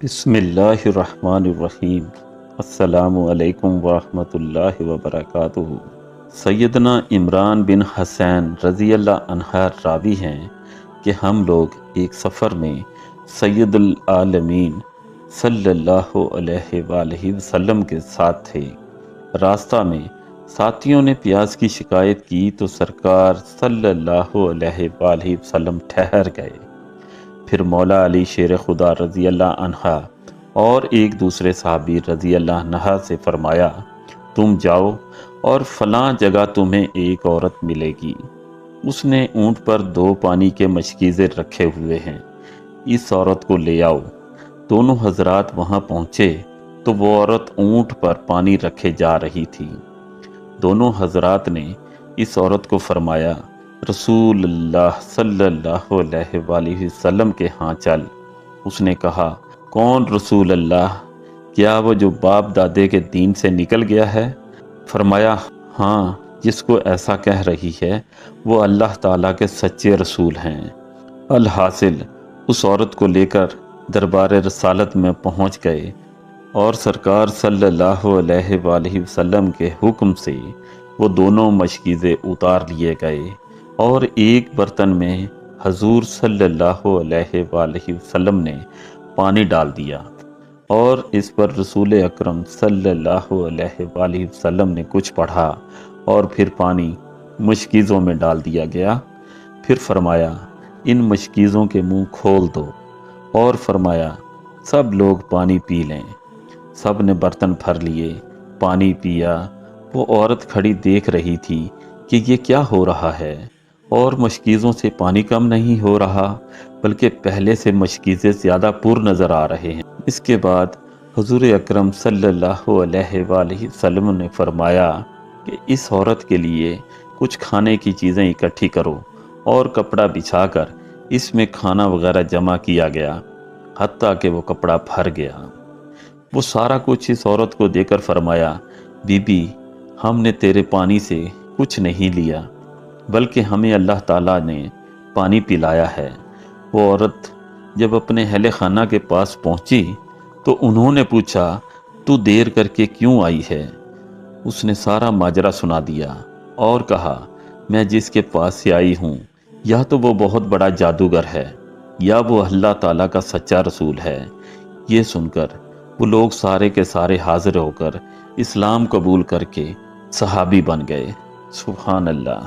بسم اللہ الرحمن الرحیم۔ السلام علیکم ورحمۃ اللہ وبرکاتہ۔ سیدنا عمران بن حسین رضی اللہ عنہ راوی ہیں کہ ہم لوگ ایک سفر میں سید العالمین صلی اللہ علیہ وآلہ وسلم کے ساتھ تھے۔ راستہ میں ساتھیوں نے پیاس کی شکایت کی تو سرکار صلی اللہ علیہ وآلہ وسلم ٹھہر گئے۔ پھر مولا علی شیر خدا رضی اللہ عنہ اور ایک دوسرے صحابی رضی اللہ عنہ سے فرمایا، تم جاؤ اور فلاں جگہ تمہیں ایک عورت ملے گی، اس نے اونٹ پر 2 پانی کے مشکیزے رکھے ہوئے ہیں، اس عورت کو لے آؤ۔ دونوں حضرات وہاں پہنچے تو وہ عورت اونٹ پر پانی رکھے جا رہی تھی۔ دونوں حضرات نے اس عورت کو فرمایا، رسول اللہ صلی اللہ علیہ وآلہ وسلم کے ہاں چل۔ اس نے کہا، کون رسول اللہ؟ کیا وہ جو باپ دادے کے دین سے نکل گیا ہے؟ فرمایا، ہاں، جس کو ایسا کہہ رہی ہے وہ اللہ تعالیٰ کے سچے رسول ہیں۔ الحاصل اس عورت کو لے کر دربار رسالت میں پہنچ گئے اور سرکار صلی اللہ علیہ وآلہ وسلم کے حکم سے وہ دونوں مشکیزے اتار لیے گئے اور ایک برتن میں حضور صلی اللہ علیہ وآلہ وسلم نے پانی ڈال دیا اور اس پر رسول اکرم صلی اللہ علیہ وآلہ وسلم نے کچھ پڑھا اور پھر پانی مشکیزوں میں ڈال دیا گیا۔ پھر فرمایا، ان مشکیزوں کے منہ کھول دو، اور فرمایا، سب لوگ پانی پی لیں۔ سب نے برتن بھر لیے، پانی پیا۔ وہ عورت کھڑی دیکھ رہی تھی کہ یہ کیا ہو رہا ہے، اور مشکیزوں سے پانی کم نہیں ہو رہا بلکہ پہلے سے مشکیزیں زیادہ پر نظر آ رہے ہیں۔ اس کے بعد حضور اکرم صلی اللہ علیہ وآلہ وسلم نے فرمایا کہ اس عورت کے لیے کچھ کھانے کی چیزیں اکٹھی کرو، اور کپڑا بچھا کر اس میں کھانا وغیرہ جمع کیا گیا حتیٰ کہ وہ کپڑا بھر گیا۔ وہ سارا کچھ اس عورت کو دے کر فرمایا، بی بی، ہم نے تیرے پانی سے کچھ نہیں لیا بلکہ ہمیں اللہ تعالیٰ نے پانی پلایا ہے۔ وہ عورت جب اپنے اہل خانہ کے پاس پہنچی تو انہوں نے پوچھا، تو دیر کر کے کیوں آئی ہے؟ اس نے سارا ماجرا سنا دیا اور کہا، میں جس کے پاس سے آئی ہوں یا تو وہ بہت بڑا جادوگر ہے یا وہ اللہ تعالیٰ کا سچا رسول ہے۔ یہ سن کر وہ لوگ سارے کے سارے حاضر ہو کر اسلام قبول کر کے صحابی بن گئے۔ سبحان اللہ۔